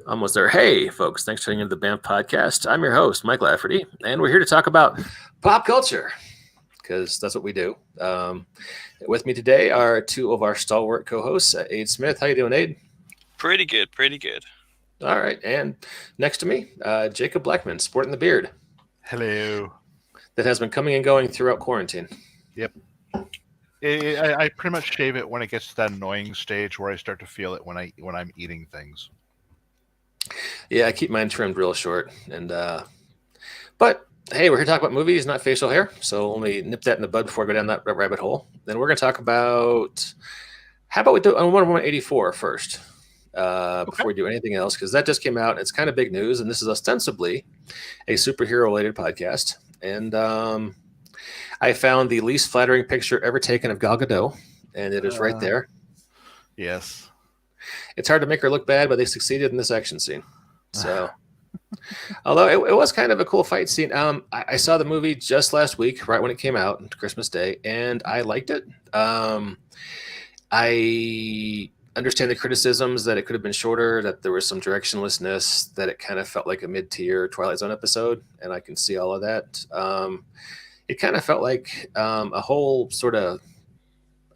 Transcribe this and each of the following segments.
Almost there. Hey, folks, thanks for tuning into the BAMF podcast. I'm your host, Mike Lafferty, and we're here to talk about pop culture because that's what we do. With me today are two of our stalwart co-hosts, Aid Smith. How you doing, Aid? Pretty good, pretty good. All right. And next to me, Jacob Blackman, sporting the beard Hello. that has been coming and going throughout quarantine. Yep. I pretty much shave it when it gets to that annoying stage where I start to feel it when I'm eating things. Yeah, I keep mine trimmed real short. But hey, we're here to talk about movies, not facial hair. So let me nip that in the bud before I go down that rabbit hole. Then we're going to talk about how about we do WW84 first before we do anything else, because that just came out. It's kind of big news, and this is ostensibly a superhero-related podcast. And I found the least flattering picture ever taken of Gal Gadot, and it is right there. Yes. It's hard to make her look bad, but they succeeded in this action scene. So, although it was kind of a cool fight scene. I saw the movie just last week, right when it came out, Christmas Day, and I liked it. I understand the criticisms that it could have been shorter, that there was some directionlessness, that it kind of felt like a mid-tier Twilight Zone episode, and I can see all of that. It kind of felt like a whole sort of,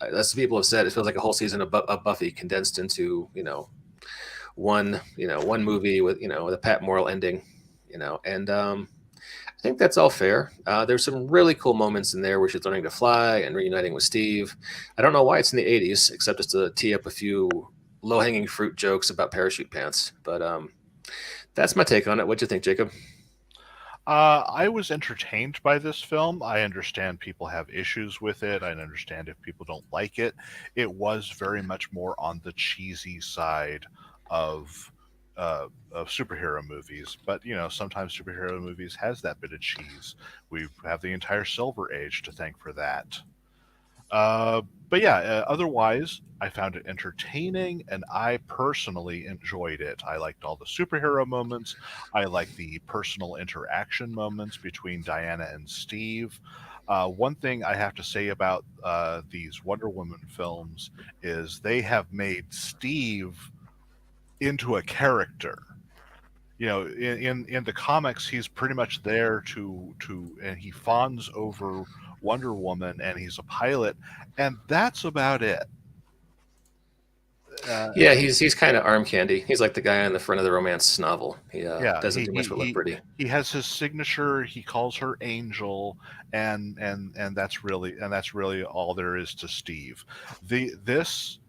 as people have said, it feels like a whole season of Buffy condensed into, one movie with, with a Pat Morrell ending, and I think that's all fair. There's some really cool moments in there where she's learning to fly and reuniting with Steve. I don't know why it's in the 80s, except just to tee up a few low-hanging fruit jokes about parachute pants. But that's my take on it. What'd you think, Jacob? I was entertained by this film. I understand people have issues with it. I understand if people don't like it. It was very much more on the cheesy side of superhero movies, but sometimes superhero movies has that bit of cheese. We have the entire Silver Age to thank for that. But yeah, otherwise, I found it entertaining, and I personally enjoyed it. I liked all the superhero moments. I liked the personal interaction moments between Diana and Steve. One thing I have to say about these Wonder Woman films is they have made Steve into a character. In the comics, he's pretty much there to and he fawns over Wonder Woman, and he's a pilot, and that's about it. Yeah, he's kind of arm candy. He's like the guy on the front of the romance novel. He doesn't do much but look pretty. He has his signature. He calls her Angel, and that's really all there is to Steve. These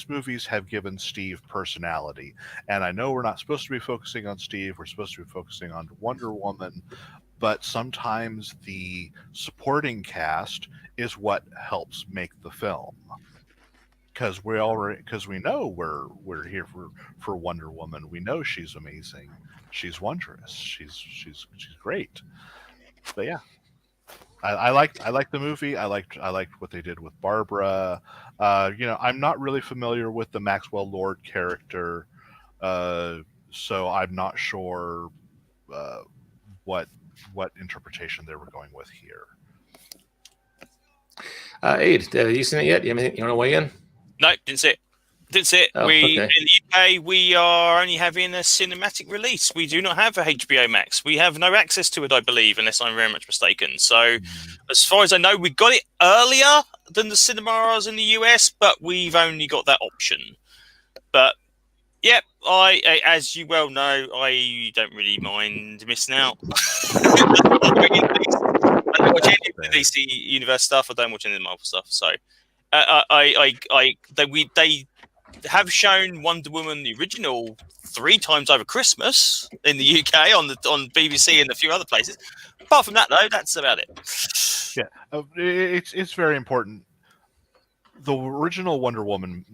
movies have given Steve personality, and I know we're not supposed to be focusing on Steve. We're supposed to be focusing on Wonder Woman, but sometimes the supporting cast is what helps make the film. Because we know we're here for Wonder Woman. We know she's amazing. She's wondrous. She's great. But yeah, I liked the movie. I liked what they did with Barbara. I'm not really familiar with the Maxwell Lord character, so I'm not sure what interpretation they were going with here. Aid, have you seen it yet? You want to weigh in? No, didn't see it. Oh, In okay. the UK, we are only having a cinematic release. We do not have a HBO Max. We have no access to it, I believe, unless I'm very much mistaken. So, as far as I know, we got it earlier than the cinemas in the US, but we've only got that option. But yeah, I as you well know, I don't really mind missing out. I don't watch any of the DC Universe stuff. I don't watch any of the Marvel stuff. So. They have shown Wonder Woman the original 3 times over Christmas in the UK on BBC and a few other places. Apart from that, though, that's about it. Yeah, it's very important. The original Wonder Woman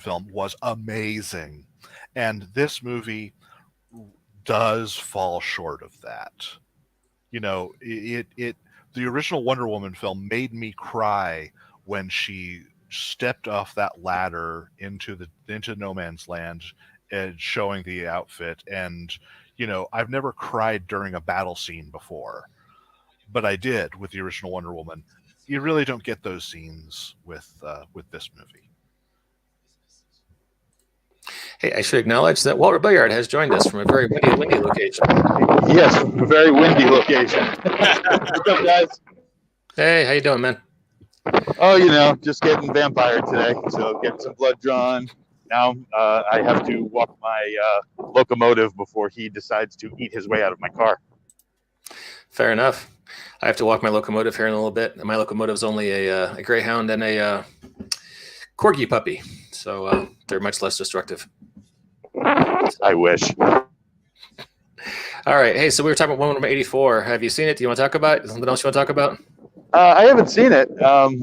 film was amazing, and this movie does fall short of that. The original Wonder Woman film made me cry when she stepped off that ladder into no man's land and showing the outfit. And I've never cried during a battle scene before, but I did with the original Wonder Woman. You really don't get those scenes with this movie. Hey, I should acknowledge that Walter Billiard has joined us from a very windy location. Yes, very windy location. What's up, guys? Hey, how you doing, man? Oh, just getting vampire today, so getting some blood drawn. Now I have to walk my locomotive before he decides to eat his way out of my car. Fair enough. I have to walk my locomotive here in a little bit. My locomotive's only a greyhound and a corgi puppy, so they're much less destructive. I wish. All right. Hey, so we were talking about WW84. Have you seen it? Do you want to talk about it? Something else you want to talk about? I haven't seen it. I'm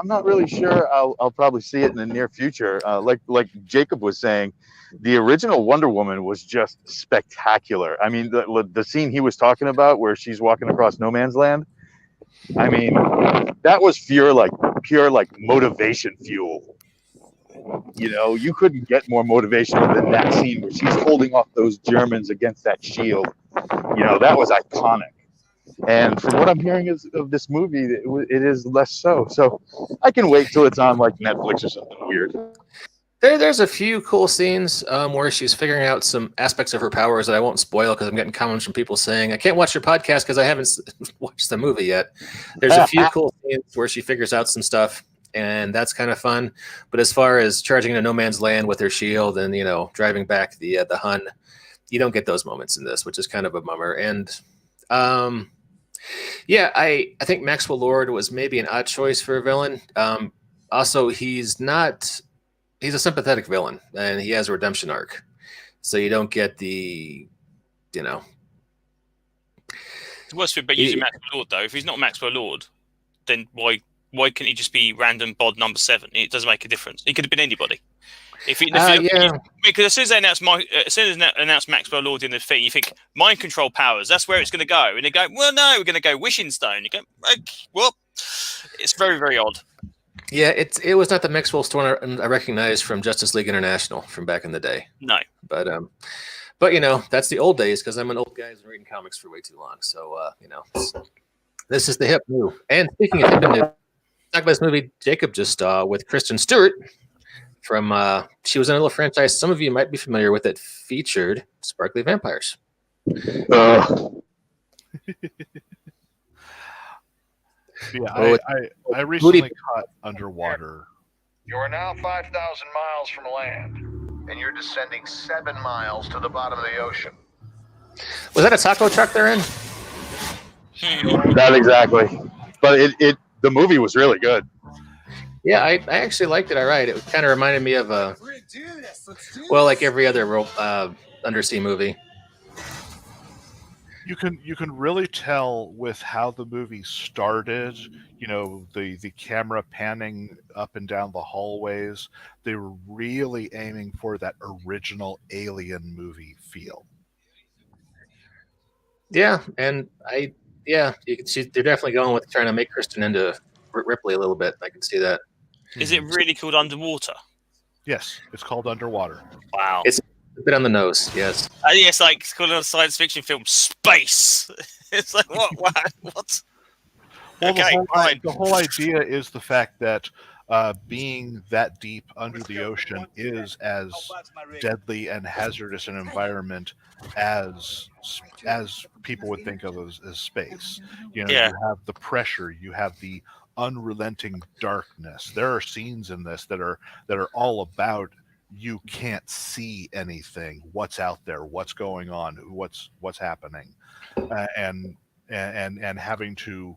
not really sure. I'll probably see it in the near future. Like Jacob was saying, the original Wonder Woman was just spectacular. I mean, the scene he was talking about where she's walking across no man's land. I mean, that was pure like motivation fuel. You couldn't get more motivational than that scene where she's holding off those Germans against that shield. That was iconic. And from what I'm hearing of this movie, it is less so. So I can wait till it's on like Netflix or something weird. There's a few cool scenes where she's figuring out some aspects of her powers that I won't spoil because I'm getting comments from people saying, I can't watch your podcast because I haven't watched the movie yet. There's a few cool scenes where she figures out some stuff, and that's kind of fun. But as far as charging into no man's land with her shield and, driving back the Hun, you don't get those moments in this, which is kind of a bummer. And yeah, I think Maxwell Lord was maybe an odd choice for a villain. Also, he's a sympathetic villain, and he has a redemption arc. So you don't get the, The worst thing about using Maxwell Lord, though, if he's not Maxwell Lord, then why couldn't he just be random bod number 7? It doesn't make a difference. He could have been anybody. Because as soon as they announce Maxwell Lord in the thing, you think mind control powers. That's where it's going to go, and they go, well, no, we're going to go wishing stone. You go, okay, well, it's very, very odd. Yeah, it was not the Maxwell Stone I recognized from Justice League International from back in the day. No, but that's the old days because I'm an old guy who's been reading comics for way too long. So this is the hip new. And speaking of hip new, talk about this movie Jacob just saw with Kristen Stewart from she was in a little franchise. Some of you might be familiar with it. Featured sparkly vampires. Yeah, I recently caught Underwater. You are now 5,000 miles from land, and you're descending 7 miles to the bottom of the ocean. Was that a taco truck they're in? Not exactly, but the movie was really good. Yeah, I actually liked it. All right, it kind of reminded me of like every other undersea movie. You can really tell with how the movie started, the camera panning up and down the hallways. They were really aiming for that original Alien movie feel. Yeah, and you can see they're definitely going with trying to make Kristen into Ripley a little bit. I can see that. Is it really called Underwater? Yes, it's called Underwater. Wow. It's a bit on the nose, yes. Yes, like it's called a science fiction film, Space. It's like, what? What? Well, Okay, the whole idea is the fact that being that deep under the ocean is as deadly and hazardous an environment as people would think of as space. You have the pressure, you have the unrelenting darkness. There are scenes in this that are all about you can't see anything, what's out there, what's going on, what's happening, and having to.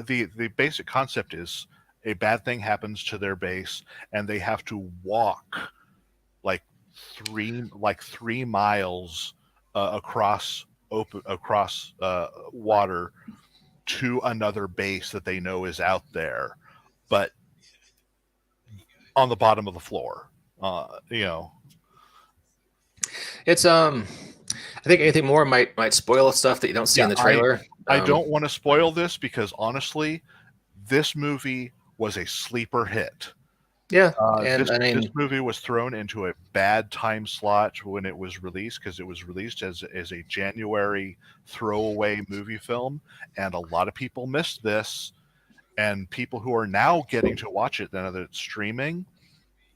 The basic concept is a bad thing happens to their base, and they have to walk like 3 miles across water to another base that they know is out there, but on the bottom of the floor. It's I think anything more might spoil stuff that you don't see in the trailer. I don't want to spoil this because honestly, this movie was a sleeper hit. Yeah, this movie was thrown into a bad time slot when it was released because it was released as a January throwaway movie film, and a lot of people missed this. And people who are now getting to watch it now that it's streaming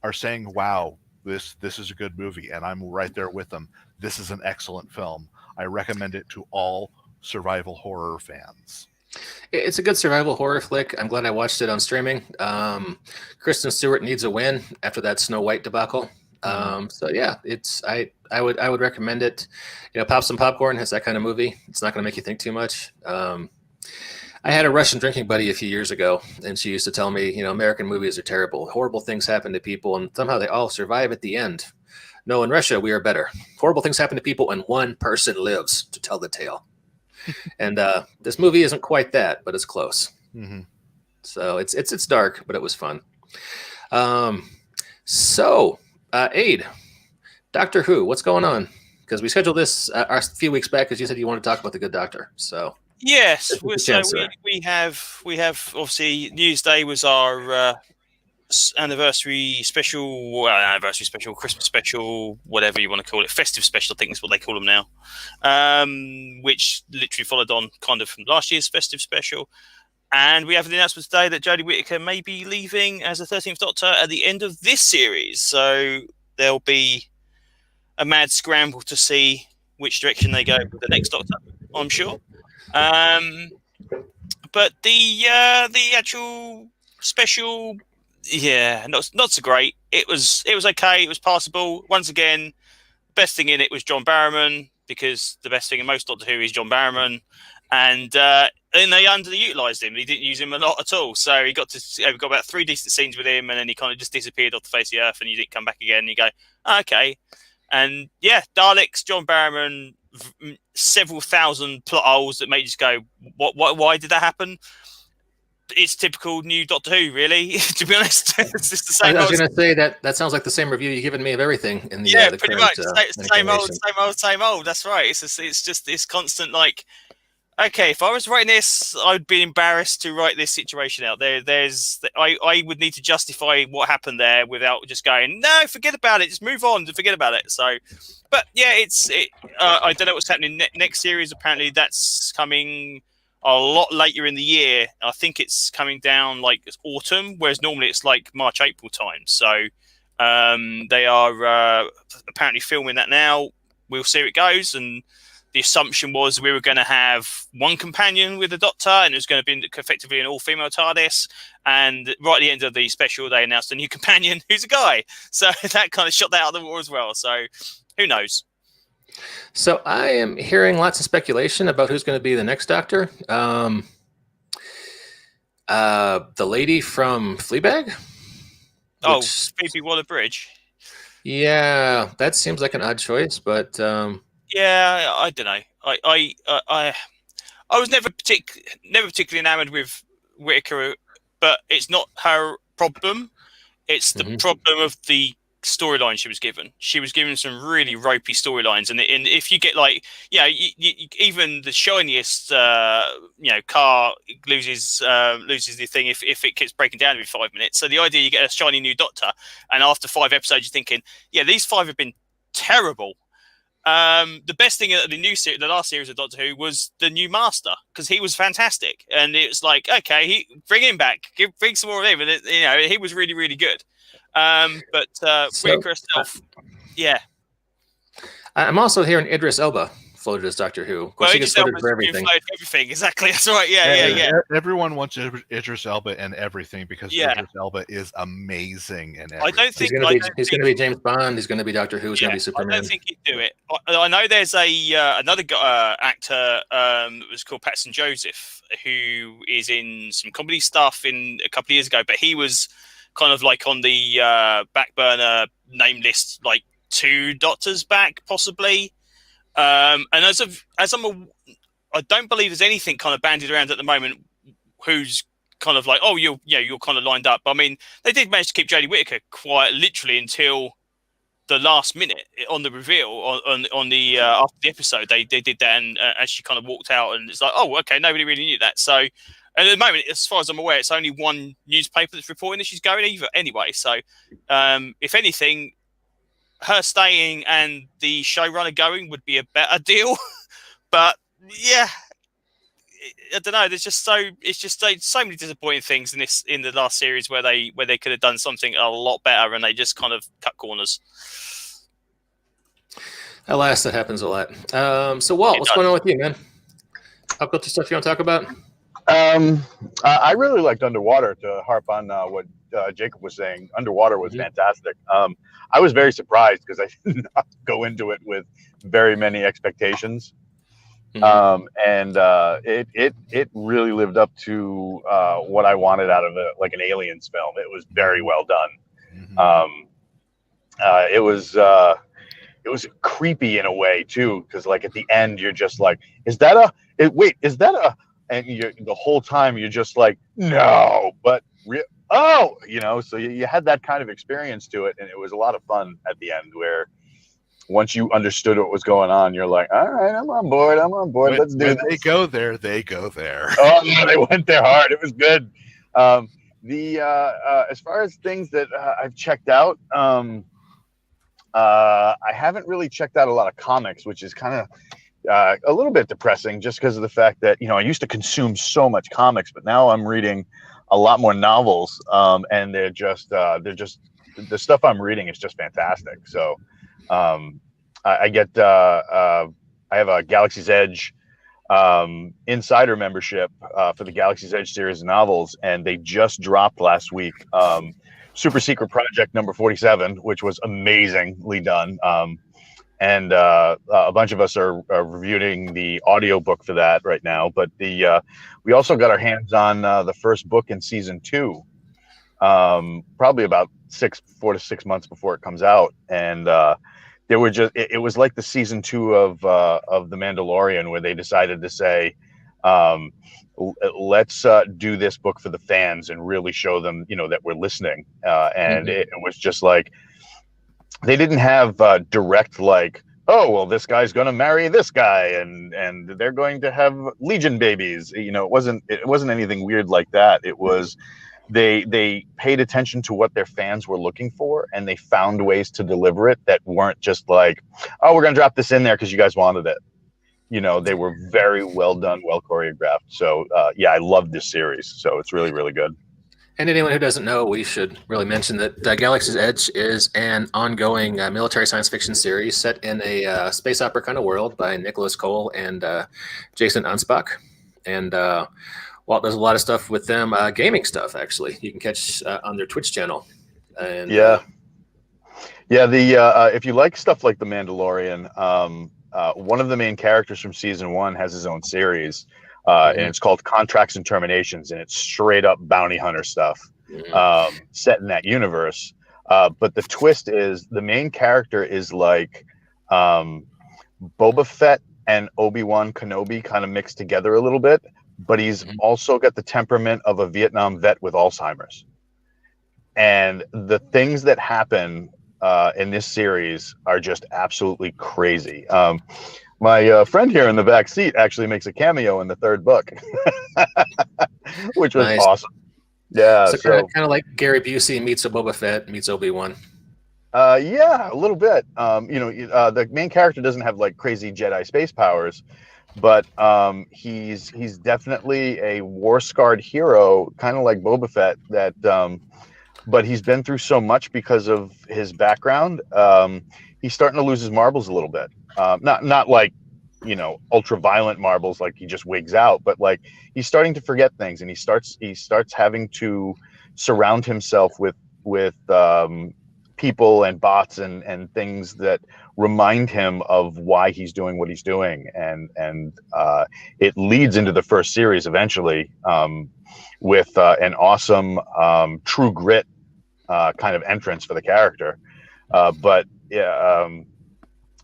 are saying, "Wow, this is a good movie, and I'm right there with them. This is an excellent film. I recommend it to all survival horror fans. It's a good survival horror flick. I'm glad I watched it on streaming. Kristen Stewart needs a win after that Snow White debacle. So yeah, I would recommend it. Pop some popcorn. It's that kind of movie. It's not going to make you think too much. I had a Russian drinking buddy a few years ago, and she used to tell me, American movies are terrible. Horrible things happen to people, and somehow they all survive at the end. No, in Russia, we are better. Horrible things happen to people, and one person lives to tell the tale. And this movie isn't quite that, but it's close. Mm-hmm. So it's dark, but it was fun. Aid, Doctor Who, what's going on? Because we scheduled this a few weeks back because you said you wanted to talk about the Good Doctor. So yes, we have obviously Newsday was our anniversary special, Christmas special, whatever you want to call it, festive special, I think is what they call them now, which literally followed on kind of from last year's festive special. And we have the announcement today that Jodie Whittaker may be leaving as the 13th Doctor at the end of this series. So there'll be a mad scramble to see which direction they go with the next Doctor, I'm sure. But the actual special, not so great. It was okay. It was passable. Once again, best thing in it was John Barrowman, because the best thing in most Doctor Who is John Barrowman, and they underutilized him. They didn't use him a lot at all. So we got about 3 decent scenes with him, and then he kind of just disappeared off the face of the earth, and you didn't come back again. And you go, okay. And yeah, Daleks, John Barrowman, several thousand plot holes that made you just go, why did that happen? It's typical new Doctor Who, really. To be honest, it's just the same. I was going to say that sounds like the same review you've given me of everything in the the pretty current, much. It's the same old. That's right. It's just this constant like. Okay, if I was writing this, I'd be embarrassed to write this situation out. I would need to justify what happened there without just going, no, forget about it, just move on, forget about it. So, but yeah, I don't know what's happening next series. Apparently, that's coming a lot later in the year. I think it's coming down like it's autumn, whereas normally it's like March, April time. So they are apparently filming that now. We'll see how it goes. And the assumption was we were going to have one companion with the Doctor, and it was going to be effectively an all-female TARDIS. And right at the end of the special, they announced a new companion who's a guy. So that kind of shot that out of the water as well. So who knows? So I am hearing lots of speculation about who's going to be the next Doctor. The lady from Fleabag? Phoebe Waller-Bridge. Yeah, that seems like an odd choice, but... Yeah, I don't know. I was never particularly enamored with Whittaker, but it's not her problem. It's the problem of the storyline she was given. She was given some really ropey storylines, and if you get even the shiniest car loses the thing if it keeps breaking down every 5 minutes. So the idea you get a shiny new Doctor, and after 5 episodes you're thinking, yeah, these 5 have been terrible. The best thing at the last series of Doctor Who was the new Master, because he was fantastic, and it's like, okay, bring him back, bring some more of him, and he was really, really good. But Whittaker herself, yeah. I'm also hearing Idris Elba floated as Doctor Who. Of course, he gets floated for everything. Exactly, that's right. Yeah. Everyone wants Idris Elba and everything because Idris Elba is amazing in everything. I don't think he's going to be James Bond. He's going to be Doctor Who. He's going to be Superman. I don't think he'd do it. I know there's another actor was called Patson Joseph, who is in some comedy stuff in a couple of years ago, but he was kind of like on the back burner name list, like 2 Doctors back, possibly. And I don't believe there's anything kind of bandied around at the moment who's kind of like, you're kind of lined up. I mean, they did manage to keep Jodie Whittaker quite literally until the last minute on the reveal on the after the episode. They did that, and as she kind of walked out, and it's like, okay, nobody really knew that. So, and at the moment, as far as I'm aware, it's only one newspaper that's reporting that she's going anyway. So, if anything, her staying and the showrunner going would be a better deal. But yeah, I don't know. There's just so many disappointing things in the last series where they could have done something a lot better, and they just kind of cut corners. Alas, that happens a lot. So Walt, what's going on with you, man? Pop culture stuff you want to talk about? I really liked Underwater. To harp on what Jacob was saying, Underwater was fantastic. I was very surprised because I did not go into it with very many expectations. And it really lived up to what I wanted out of like an Aliens film. It was very well done. It was creepy in a way too, because like at the end you're just like, is that a? And the whole time you're just like, no, but so you had that kind of experience to it, and it was a lot of fun at the end where. Once you understood what was going on, you're like, all right, I'm on board. Let's do this. They go there. Oh, yeah, they went there hard. It was good. As far as things that I've checked out, I haven't really checked out a lot of comics, which is kind of a little bit depressing just because of the fact that, I used to consume so much comics, but now I'm reading a lot more novels, and they're just the stuff I'm reading is just fantastic. So, I have a Galaxy's Edge insider membership for the Galaxy's Edge series of novels, and they just dropped last week Super Secret Project number 47, which was amazingly done. And a bunch of us are reviewing the audiobook for that right now. But we also got our hands on the first book in season 2, probably about 4 to 6 months before it comes out, and there were it was like the season 2 of The Mandalorian, where they decided to say, let's do this book for the fans and really show them, that we're listening. And it was just like, they didn't have direct like, oh, well, this guy's going to marry this guy and they're going to have Legion babies. It wasn't anything weird like that. It was, they paid attention to what their fans were looking for, and they found ways to deliver it that weren't just like, oh, we're going to drop this in there because you guys wanted it. They were very well done, well choreographed. So, I love this series. So it's really, really good. And anyone who doesn't know, we should really mention that Galaxy's Edge is an ongoing military science fiction series set in a space opera kind of world by Nicholas Cole and Jason Anspach. And Walt does a lot of stuff with them, gaming stuff, actually. You can catch on their Twitch channel. And, if you like stuff like The Mandalorian, one of the main characters from season 1 has his own series, and it's called Contracts and Terminations, and it's straight up bounty hunter stuff set in that universe. But the twist is the main character is like Boba Fett and Obi-Wan Kenobi kind of mixed together a little bit, but he's also got the temperament of a Vietnam vet with Alzheimer's. And the things that happen in this series are just absolutely crazy. My friend here in the back seat actually makes a cameo in the 3rd book, which was awesome. Yeah. So kind of like Gary Busey meets a Boba Fett meets Obi-Wan. Yeah, a little bit. The main character doesn't have like crazy Jedi space powers, but he's definitely a war-scarred hero, kind of like Boba Fett. But he's been through so much because of his background. He's starting to lose his marbles a little bit. Not like ultra violent marbles, like he just wigs out, but like he's starting to forget things, and he starts having to surround himself with people and bots and things that remind him of why he's doing what he's doing, and it leads into the first series eventually with an awesome True Grit kind of entrance for the character.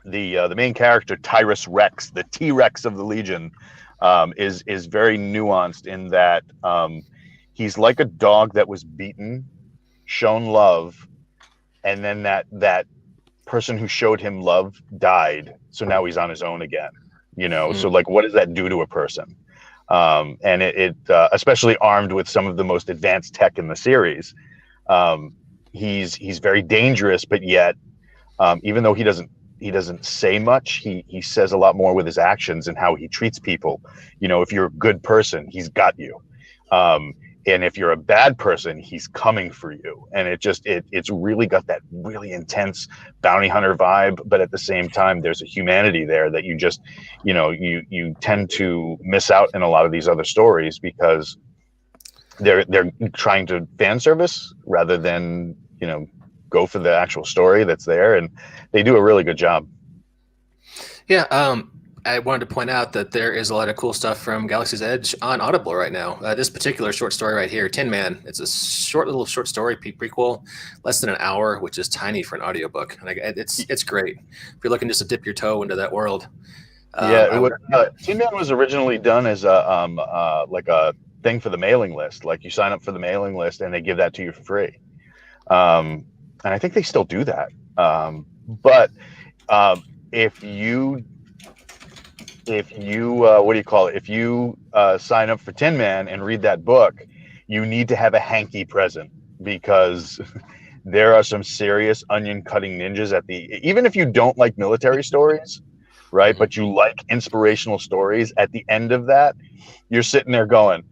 The main character, Tyrus Rex, the T-Rex of the Legion, is very nuanced in that he's like a dog that was beaten, shown love, and then that person who showed him love died, so now he's on his own again. So like, what does that do to a person? And it especially armed with some of the most advanced tech in the series, he's very dangerous, but yet even though he doesn't say much. He says a lot more with his actions and how he treats people. You know, if you're a good person, he's got you. And if you're a bad person, he's coming for you. And it's really got that really intense bounty hunter vibe, but at the same time, there's a humanity there that you just, you know, you tend to miss out in a lot of these other stories because they're trying to fan service rather than, you know, go for the actual story that's there, and they do a really good job. Yeah, I wanted to point out that there is a lot of cool stuff from Galaxy's Edge on Audible right now. This particular short story right here, Tin Man, it's a little short story prequel, less than an hour, which is tiny for an audiobook. And it's great if you're looking just to dip your toe into that world. Tin Man was originally done as a like a thing for the mailing list. Like you sign up for the mailing list and they give that to you for free. And I think they still do that. But if you what do you call it? If you sign up for Tin Man and read that book, you need to have a hanky present because there are some serious onion cutting ninjas even if you don't like military stories, right? But you like inspirational stories. At the end of that, you're sitting there going,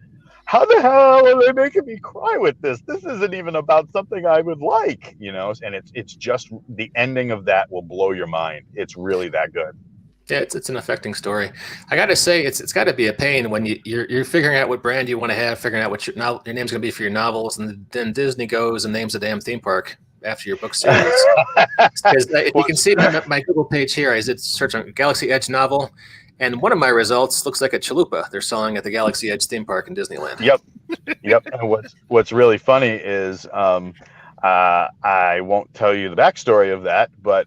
how the hell are they making me cry with this? This isn't even about something I would like, you know? And it's just the ending of that will blow your mind. It's really that good. Yeah, it's an affecting story. I got to say, it's got to be a pain when you're figuring out what brand you want to have, figuring out what your name's going to be for your novels, and then Disney goes and names a damn theme park after your book series. You can see my Google page here. I did search on Galaxy Edge novel. And one of my results looks like a chalupa they're selling at the Galaxy Edge theme park in Disneyland. Yep. And what's really funny is I won't tell you the backstory of that, but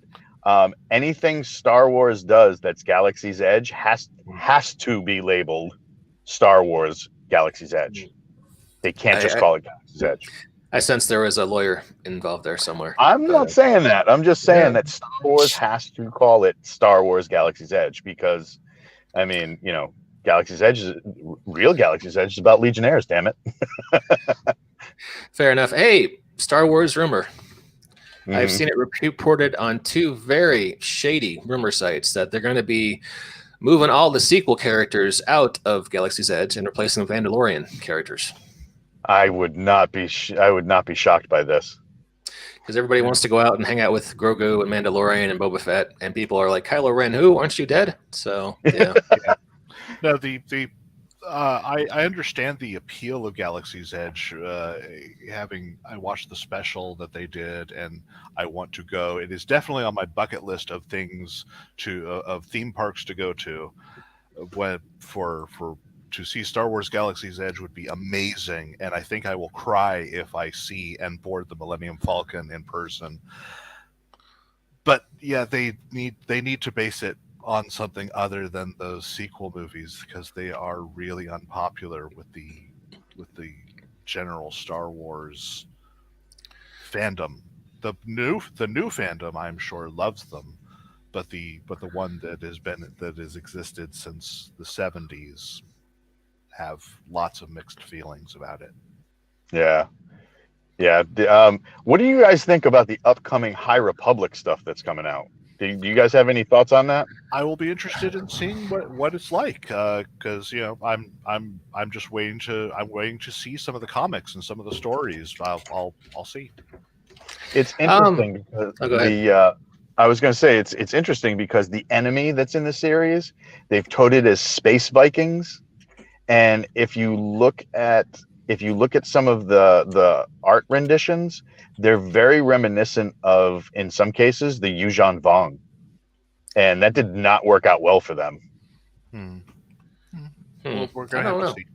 anything Star Wars does that's Galaxy's Edge has to be labeled Star Wars Galaxy's Edge. They can't just call it Galaxy's Edge. I sense there was a lawyer involved there somewhere. I'm not saying that. I'm just saying that Star Wars has to call it Star Wars Galaxy's Edge because, I mean, you know, real Galaxy's Edge is about Legionnaires, damn it. Fair enough. Hey, Star Wars rumor. Mm-hmm. I've seen it reported on two very shady rumor sites that they're going to be moving all the sequel characters out of Galaxy's Edge and replacing them with Mandalorian characters. I would not be shocked by this. Because everybody wants to go out and hang out with Grogu and Mandalorian and Boba Fett, and people are like, Kylo Ren, who? Aren't you dead? So, yeah. No, I understand the appeal of Galaxy's Edge. I watched the special that they did, and I want to go. It is definitely on my bucket list of things of theme parks to go to. To see Star Wars Galaxy's Edge would be amazing, and I think I will cry if I see and board the Millennium Falcon in person. But yeah, they need to base it on something other than those sequel movies because they are really unpopular with the general Star Wars fandom. The new fandom, I'm sure, loves them, but the one that has existed since the 70s have lots of mixed feelings about it. Yeah. What do you guys think about the upcoming High Republic stuff that's coming out? Do you guys have any thoughts on that? I will be interested in seeing what it's like because you know I'm just waiting to see some of the comics and some of the stories. I'll see. It's interesting because I was going to say it's interesting because the enemy that's in the series, they've touted as space Vikings. And if you look at some of the art renditions, they're very reminiscent of, in some cases, the Yuuzhan Vong, and that did not work out well for them. Well, we're gonna have to see.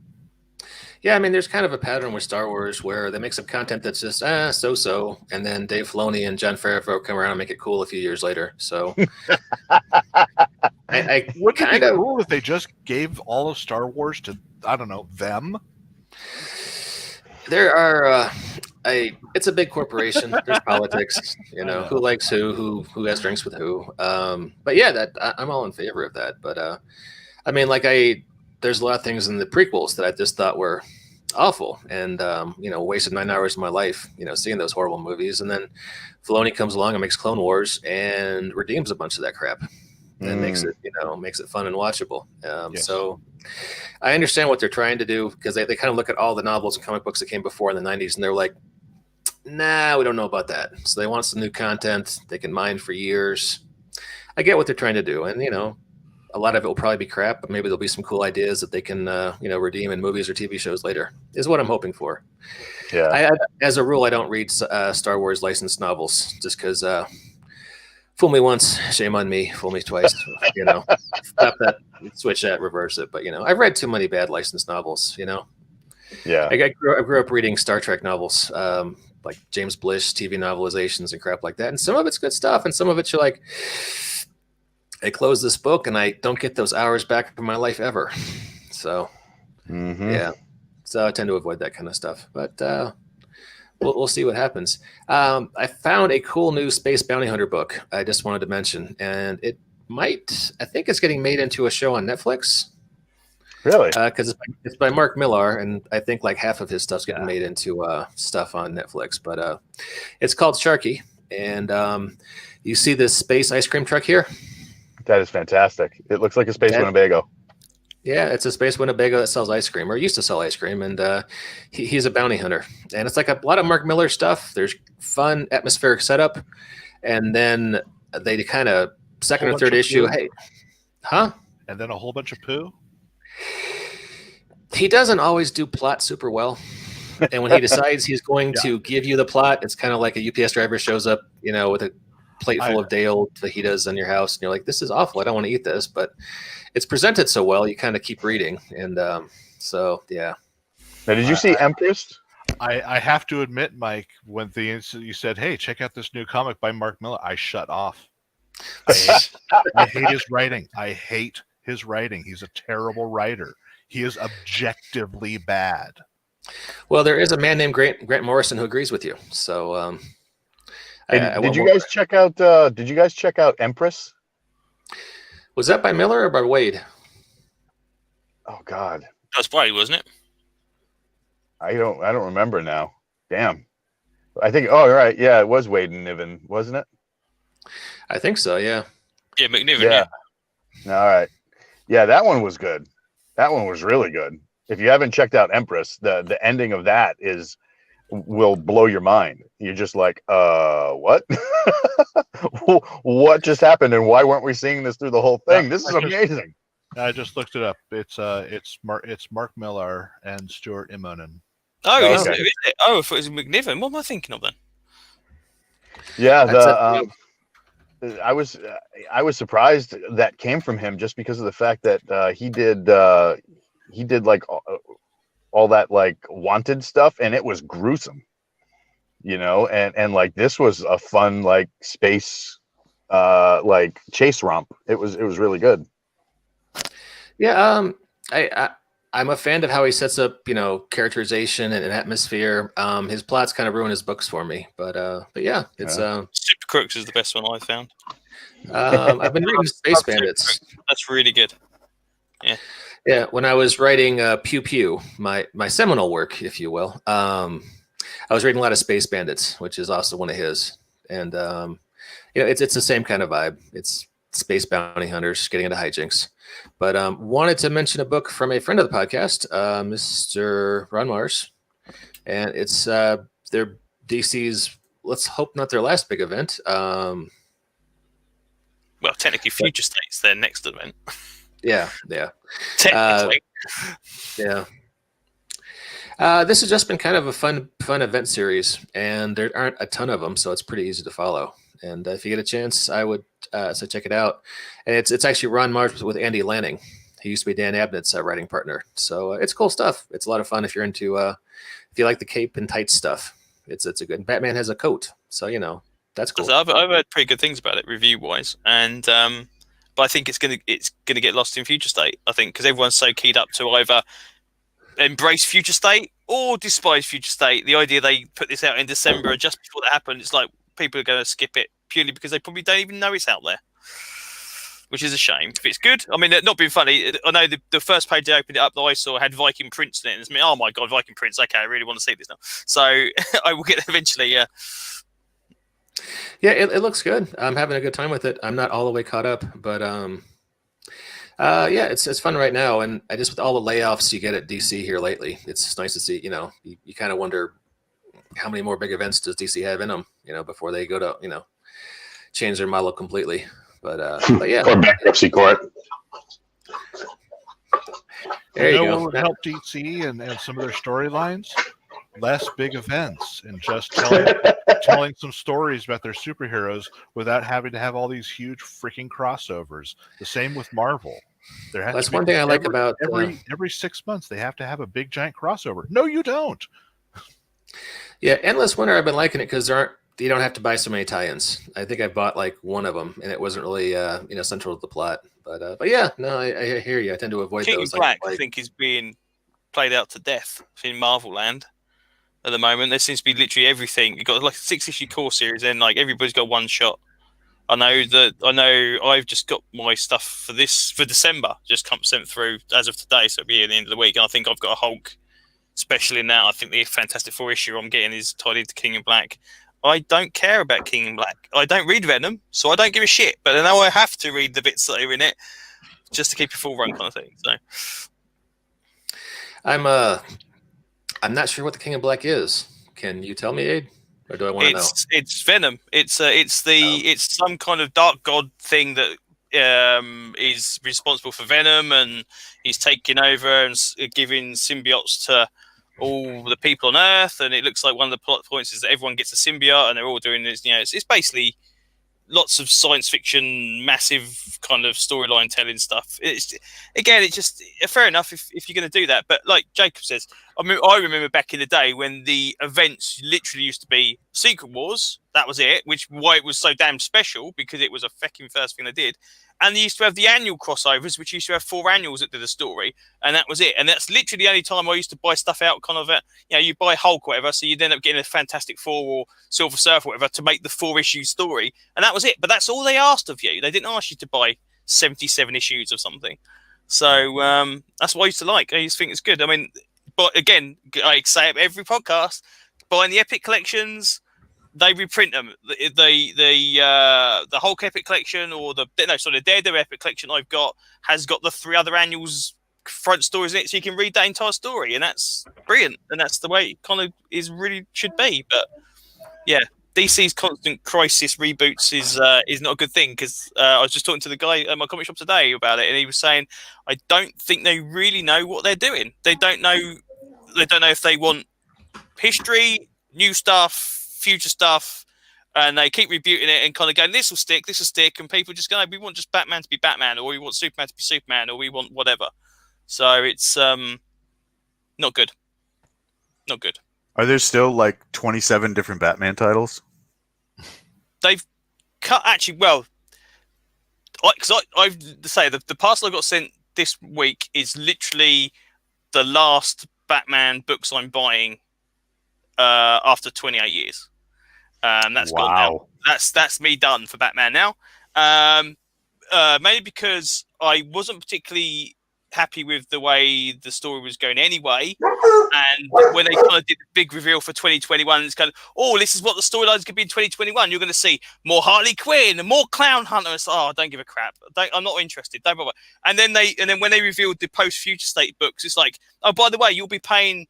Yeah, I mean, there's kind of a pattern with Star Wars where they make some content that's just so-so, and then Dave Filoni and Jon Favreau come around and make it cool a few years later. So. Wouldn't it be cool if they just gave all of Star Wars to, I don't know, them? There are, it's a big corporation. There's politics, you know, who likes who has drinks with who. But yeah, I'm all in favor of that. But I mean, there's a lot of things in the prequels that I just thought were awful, and wasted 9 hours of my life, seeing those horrible movies. And then Filoni comes along and makes Clone Wars and redeems a bunch of that crap and makes it fun and watchable. Yes. So I understand what they're trying to do, because they kind of look at all the novels and comic books that came before in the 90s, and they're like, nah, we don't know about that. So they want some new content they can mine for years. I get what they're trying to do, and a lot of it will probably be crap, but maybe there'll be some cool ideas that they can redeem in movies or TV shows later, is what I'm hoping for. Yeah. As a rule, I don't read Star Wars licensed novels, just because fool me once, shame on me. Fool me twice, stop that, switch that, reverse it. But I've read too many bad licensed novels. Yeah. I grew up reading Star Trek novels, like James Blish TV novelizations and crap like that. And some of it's good stuff, and some of it's you're like, I close this book and I don't get those hours back from my life ever. So yeah, so I tend to avoid that kind of stuff. But we'll see what happens. I found a cool new space bounty hunter book I just wanted to mention, and I think it's getting made into a show on Netflix. Really? Because it's by Mark Millar, and I think like half of his stuff's getting made into stuff on Netflix. But it's called Sharky, and you see this space ice cream truck here? That is fantastic. It looks like a space Winnebago. Yeah, it's a space Winnebago that sells ice cream, or used to sell ice cream, and he's a bounty hunter. And it's like a lot of Mark Millar stuff. There's fun, atmospheric setup, and then they kind of second or third issue, hey, huh? And then a whole bunch of poo? He doesn't always do plot super well. And when he decides he's going to give you the plot, it's kind of like a UPS driver shows up, with a plate full of day-old fajitas in your house, and you're like, this is awful. I don't want to eat this. But it's presented so well, you kind of keep reading. And so, yeah. Now, did you see Empress? I have to admit, Mike, when you said, hey, check out this new comic by Mark Millar, I shut off. I hate his writing. I hate his writing. He's a terrible writer. He is objectively bad. Well, there is a man named Grant Morrison who agrees with you. So, did you guys check out Empress? Was that by Miller or by Wade? Oh God, that was Wade, wasn't it? I don't remember now. Damn. I think. Oh, right. Yeah, it was Wade and Niven, wasn't it? I think so. Yeah. Yeah, McNiven. Yeah. All right. Yeah, that one was good. That one was really good. If you haven't checked out Empress, the ending of that will blow your mind. You're just like, what? What just happened, and why weren't we seeing this through the whole thing? This is amazing. I just looked it up. It's Mark Millar and Stuart Immonen. Oh, is it? Oh, if it was McNiven, what am I thinking of then? Yeah, I was surprised that came from him, just because of the fact that he did like all that like Wanted stuff, and it was gruesome, and like this was a fun like space like chase romp. It was really good. Yeah, I'm a fan of how he sets up, characterization and atmosphere. His plots kind of ruin his books for me, but yeah, it's Super Crooks is the best one I've found. I've been reading Space Bandits. That's really good. Yeah. Yeah, when I was writing Pew Pew, my seminal work, if you will, I was reading a lot of Space Bandits, which is also one of his, and it's the same kind of vibe. It's space bounty hunters getting into hijinks. But wanted to mention a book from a friend of the podcast, Mr. Ron Mars, and it's their DC's, let's hope not their last big event. Well, technically, Future State's their next event. Yeah. Technically. Yeah. This has just been kind of a fun event series, and there aren't a ton of them, so it's pretty easy to follow. And if you get a chance, I would so check it out. And it's actually Ron Mars with Andy Lanning. He used to be Dan Abnett's writing partner. So it's cool stuff. It's a lot of fun if you're into if you like the cape and tights stuff. It's a good. Batman has a coat, so that's cool. So I've heard pretty good things about it review wise, and but I think it's gonna get lost in Future State. I think because everyone's so keyed up to either embrace Future State or despise Future State. The idea they put this out in December, just before that happened, it's like people are going to skip it purely because they probably don't even know it's out there. which is a shame. If it's good, I mean, not being funny, I know the first page they opened it up that I saw had Viking Prince in it, and it's me, oh my god, Viking Prince, okay, I really want to see this now. So I will get it eventually, yeah. Yeah, it looks good. I'm having a good time with it. I'm not all the way caught up, but yeah, it's fun right now. And I just, with all the layoffs you get at DC here lately, it's nice to see, you kind of wonder how many more big events does DC have in them, before they go to, change their model completely. But yeah. Or bankruptcy court. There you go. What would help DC and some of their storylines? Less big events and just telling some stories about their superheroes without having to have all these huge freaking crossovers. The same with Marvel. That's one thing I like about every 6 months they have to have a big giant crossover. No, you don't. Yeah, Endless Winter, I've been liking it because you don't have to buy so many tie-ins. I think I bought like one of them, and it wasn't really central to the plot. But yeah, no, I hear you. I tend to avoid King those. Black, I think, is being played out to death in Marvel land at the moment. There seems to be literally everything. You've got like a 6-issue core series, and like everybody's got one shot. I know I've just got my stuff for December just sent through as of today, so it'll be at the end of the week. And I think I've got a Hulk special in that. I think the Fantastic Four issue I'm getting is tied into King in Black. I don't care about King in Black. I don't read Venom, so I don't give a shit. But I know I have to read the bits that are in it just to keep a full run kind of thing. So I'm not sure what the King in Black is. Can you tell me, Aid? Or do I want to know? It's Venom. It's some kind of dark god thing that is responsible for Venom, and he's taking over and giving symbiotes to all the people on Earth. And it looks like one of the plot points is that everyone gets a symbiote, and they're all doing this. It's basically lots of science fiction, massive kind of storyline telling stuff. It's just fair enough if you're going to do that. But like Jacob says, I remember back in the day when the events literally used to be Secret Wars. That was it, why it was so damn special, because it was a fucking first thing they did. And they used to have the annual crossovers, which used to have 4 annuals that did a story, and that was it. And that's literally the only time I used to buy stuff out, kind of, you buy Hulk or whatever, so you'd end up getting a Fantastic Four or Silver Surfer or whatever to make the 4-issue story, and that was it. But that's all they asked of you. They didn't ask you to buy 77 issues of something. So that's what I used to like. I used to think it's good. I mean, but again, I say it every podcast, buying the Epic collections, they reprint them. The Hulk Epic collection, or the Daredevil Epic collection I've got has got the 3 other annuals front stories in it, so you can read that entire story, and that's brilliant. And that's the way it kind of really should be. But yeah, DC's constant crisis reboots is not a good thing, because I was just talking to the guy at my comic shop today about it, and he was saying I don't think they really know what they're doing. They don't know if they want history, new stuff, future stuff, and they keep rebooting it and kind of going, this will stick, and people just go, we want just Batman to be Batman, or we want Superman to be Superman, or we want whatever. So it's not good. Not good. Are there still like 27 different Batman titles? They've cut, actually, well, because I've to say the parcel I got sent this week is literally the last Batman books I'm buying after 28 years. That's gone now. That's me done for Batman now. Mainly because I wasn't particularly happy with the way the story was going anyway. And when they kind of did the big reveal for 2021, it's kind of, this is what the storyline's going to be in 2021. You're going to see more Harley Quinn and more Clown Hunter. It's like, don't give a crap. I'm not interested. Don't bother. And then when they revealed the post-Future State books, it's like, by the way, you'll be paying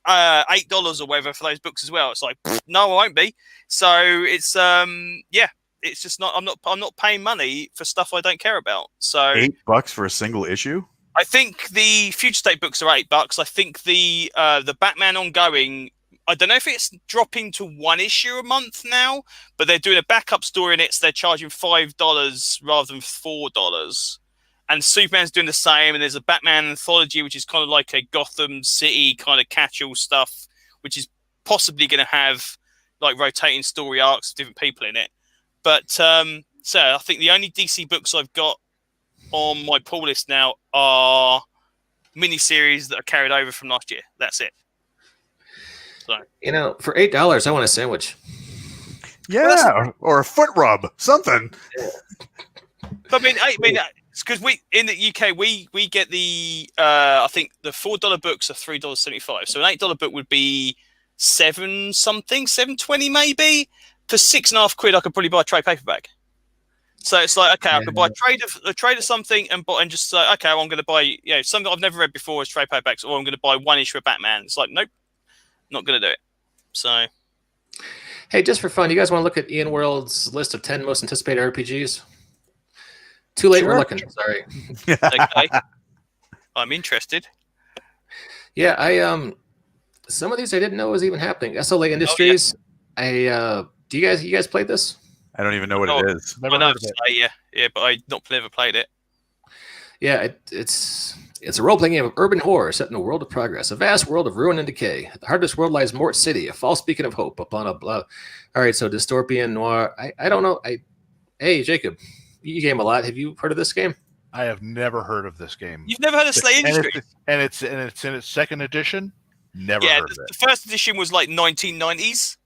$8 or whatever for those books as well. It's like, no, I won't be. So it's it's just not. I'm not paying money for stuff I don't care about. So $8 for a single issue. I think the Future State books are $8. I think the Batman ongoing, I don't know if it's dropping to 1 issue a month now, but they're doing a backup story in it, so they're charging $5 rather than $4. And Superman's doing the same, and there's a Batman anthology, which is kind of like a Gotham City kind of catch-all stuff, which is possibly going to have like rotating story arcs of different people in it. But so I think the only DC books I've got on my pull list now are miniseries that are carried over from last year. That's it. So for $8, I want a sandwich. Yeah, or a foot rub, something. But I mean, it's because we in the UK we get the I think the $4 books are $3.75. So an $8 book would be $7.20 maybe. For £6.50, I could probably buy a trade paperback. So it's like, okay, I could buy a trade of something and just say, okay, well, I'm going to buy something I've never read before as trade paperbacks, or I'm going to buy one issue of Batman. It's like, nope, not going to do it. So, Hey, just for fun, you guys want to look at Ian World's list of 10 most anticipated RPGs? Too late, we're looking. Sorry. Okay, I'm interested. Yeah, some of these I didn't know was even happening. SLA Industries. Do you guys played this? I don't even know what it is. Never heard of it. Yeah, but I never played it. Yeah, it's a role-playing game of urban horror set in a world of progress, a vast world of ruin and decay. At the heart of this world lies Mort City, a false beacon of hope upon a blah. All right, so dystopian noir. I don't know. Hey, Jacob, you game a lot. Have you heard of this game? I have never heard of this game. You've never heard of Slay Industries? And it's in its second edition. Never heard of it. The first edition was like 1990s.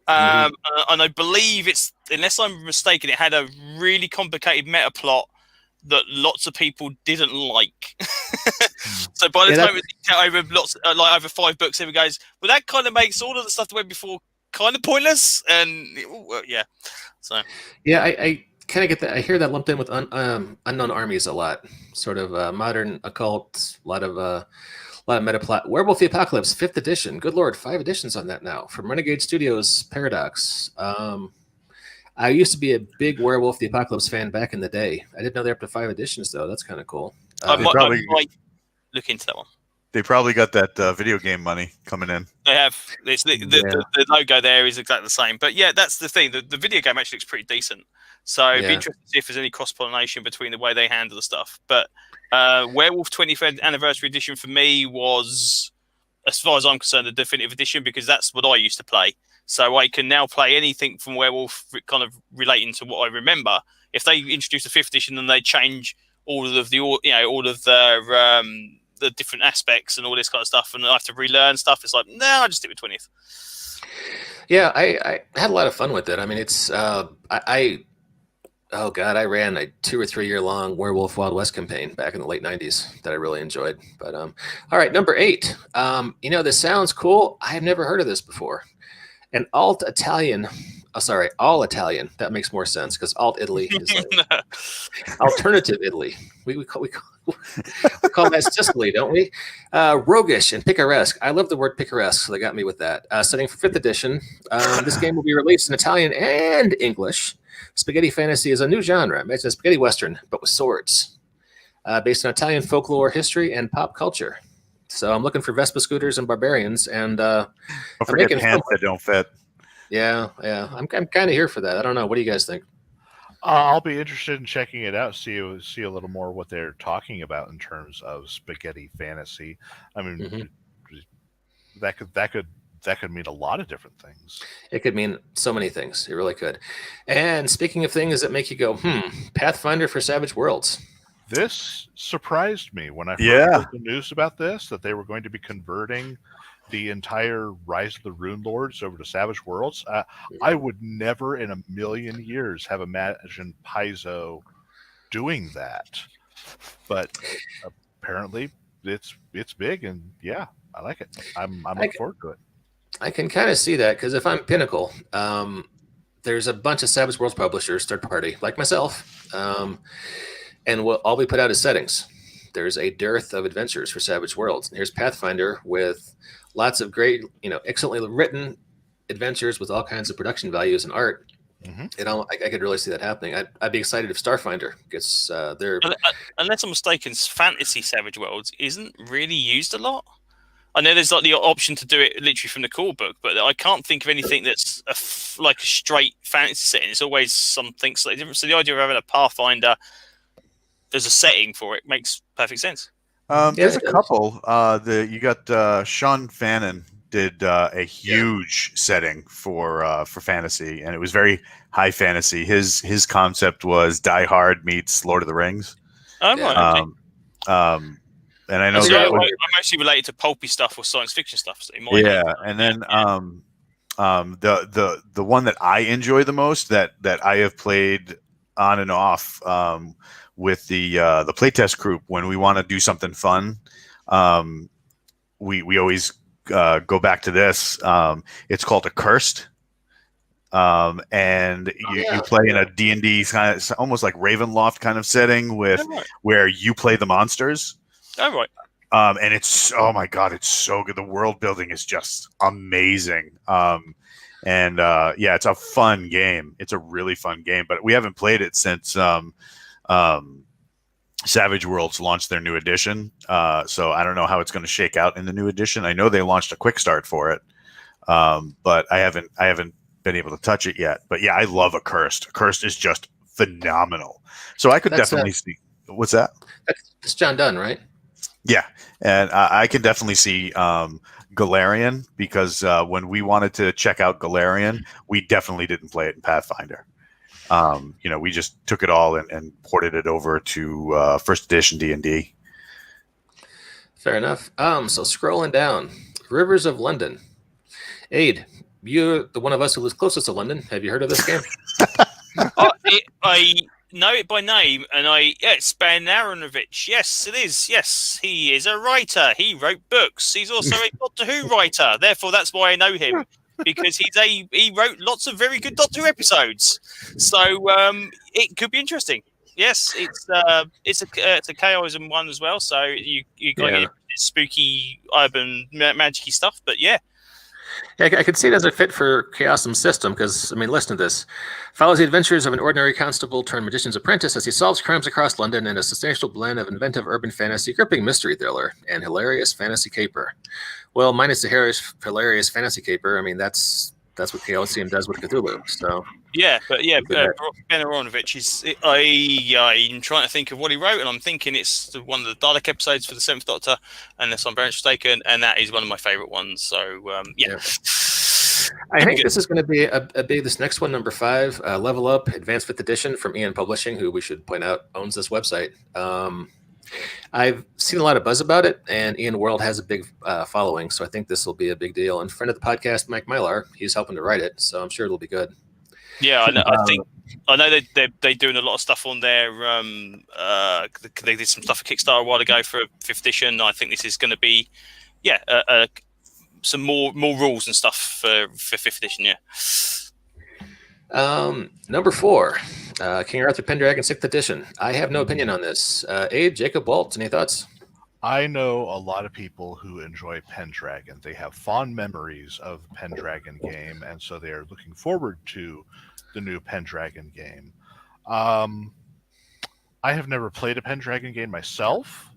And I believe it's, unless I'm mistaken, it had a really complicated meta plot that lots of people didn't like. So by the time it was over over 5 books, everyone goes, well, that kind of makes all of the stuff that went before kind of pointless. And yeah, so yeah, I kind of get that. I hear that lumped in with Unknown Armies a lot. Sort of modern occult, a lot of meta plot. Werewolf the Apocalypse, 5th edition. Good Lord, 5 editions on that now from Renegade Studios Paradox. I used to be a big Werewolf the Apocalypse fan back in the day. I didn't know they're up to 5 editions though. That's kind of cool. I might look into that one. They probably got that video game money coming in. They have. The logo there is exactly the same. But yeah, that's the thing. The video game actually looks pretty decent. So it'd be interesting to see if there's any cross-pollination between the way they handle the stuff. But Werewolf 25th Anniversary Edition for me was, as far as I'm concerned, the definitive edition, because that's what I used to play. So I can now play anything from Werewolf kind of relating to what I remember. If they introduce the 5th edition and they change all of the different aspects and all this kind of stuff, and I have to relearn stuff, it's like, no, I just stick with 20th. Yeah, I had a lot of fun with it. I mean, it's I ran a 2 or 3 year long Werewolf Wild West campaign back in the late 90s that I really enjoyed. But all right, number 8. This sounds cool. I have never heard of this before. An all Italian. That makes more sense because alt Italy is like alternative Italy. We call that Sicily, don't we? Roguish and picaresque. I love the word picaresque, so they got me with that. Setting for 5th edition. This game will be released in Italian and English. Spaghetti fantasy is a new genre. Imagine a spaghetti western, but with swords. Based on Italian folklore, history, and pop culture. So I'm looking for Vespa scooters and barbarians, and don't forget pants that don't fit. Yeah. I'm kind of here for that. I don't know. What do you guys think? I'll be interested in checking it out. See a little more what they're talking about in terms of spaghetti fantasy. I mean, that could mean a lot of different things. It could mean so many things. It really could. And speaking of things that make you go, Pathfinder for Savage Worlds. This surprised me when I first heard the news about this, that they were going to be converting the entire Rise of the Rune Lords over to Savage Worlds. I would never in a million years have imagined Paizo doing that. But apparently it's big, and yeah, I like it. I'm looking forward to it. I can kind of see that, because if I'm Pinnacle, there's a bunch of Savage Worlds publishers, third party, like myself, and all we put out is settings. There's a dearth of adventures for Savage Worlds. And here's Pathfinder with lots of great, excellently written adventures with all kinds of production values and art. I could really see that happening. I'd be excited if Starfinder gets their. Unless I'm mistaken, Fantasy Savage Worlds isn't really used a lot. I know there's like the option to do it literally from the core book, but I can't think of anything that's like a straight fantasy setting. It's always something slightly different. So the idea of having a Pathfinder, there's a setting for it, makes perfect sense. There's a couple. You got Sean Fannin did a huge setting for fantasy, and it was very high fantasy. His concept was Die Hard meets Lord of the Rings. Oh, right. Okay. And I know I'm mostly related to pulpy stuff or science fiction stuff. So and then the one that I enjoy the most that I have played on and off with the playtest group when we want to do something fun. We always go back to this. It's called Accursed. And you play in a D&D kind of almost like Ravenloft kind of setting with where you play the monsters. Oh, right. And it's, oh my God, it's so good. The world building is just amazing. Yeah, it's a fun game. It's a really fun game, but we haven't played it since Savage Worlds launched their new edition. So I don't know how it's going to shake out in the new edition. I know they launched a quick start for it, but I haven't been able to touch it yet. But yeah, I love Accursed. Accursed is just phenomenal. So I could definitely see. What's that? That's John Dunn, right? Yeah, and I can definitely see Galarian, because when we wanted to check out Galarian, we definitely didn't play it in Pathfinder. We just took it all and ported it over to first edition D&D. Fair enough. So scrolling down, Rivers of London. Aid, you're the one of us who lives closest to London. Have you heard of this game? I know it by name, and it's Ben Aronovich. Yes, it is. Yes, he is a writer. He wrote books. He's also a Doctor Who writer. Therefore, that's why I know him, because he wrote lots of very good Doctor Who episodes. So it could be interesting. Yes, it's a Chaosm one as well. So you got your spooky urban magic-y stuff. But yeah. Yeah, I could see it as a fit for Chaosm's system because, I mean, listen to this. Follows the adventures of an ordinary constable turned magician's apprentice as he solves crimes across London in a substantial blend of inventive urban fantasy, gripping mystery thriller, and hilarious fantasy caper. Well, minus the hilarious fantasy caper, I mean, that's what Chaosium does with Cthulhu. So Ben Aronovich is. I'm trying to think of what he wrote, and I'm thinking it's one of the Dalek episodes for the Seventh Doctor, unless I'm very mistaken, and that is one of my favorite ones. So yeah. I think this is going to be a big. This next one, number 5, Level Up Advanced 5th Edition from Ian Publishing, who we should point out owns this website. I've seen a lot of buzz about it, and Ian World has a big following, so I think this will be a big deal. And friend of the podcast, Mike Mylar, he's helping to write it, so I'm sure it'll be good. Yeah, I know they're doing a lot of stuff on their. They did some stuff for Kickstarter a while ago for 5th edition. I think this is going to be, some more rules and stuff for 5th edition. Yeah. Number 4, King Arthur Pendragon 6th edition. I have no opinion on this. Abe, Jacob, Walt, any thoughts? I know a lot of people who enjoy Pendragon. They have fond memories of the Pendragon game, and so they are looking forward to the new Pendragon game. I have never played a Pendragon game myself,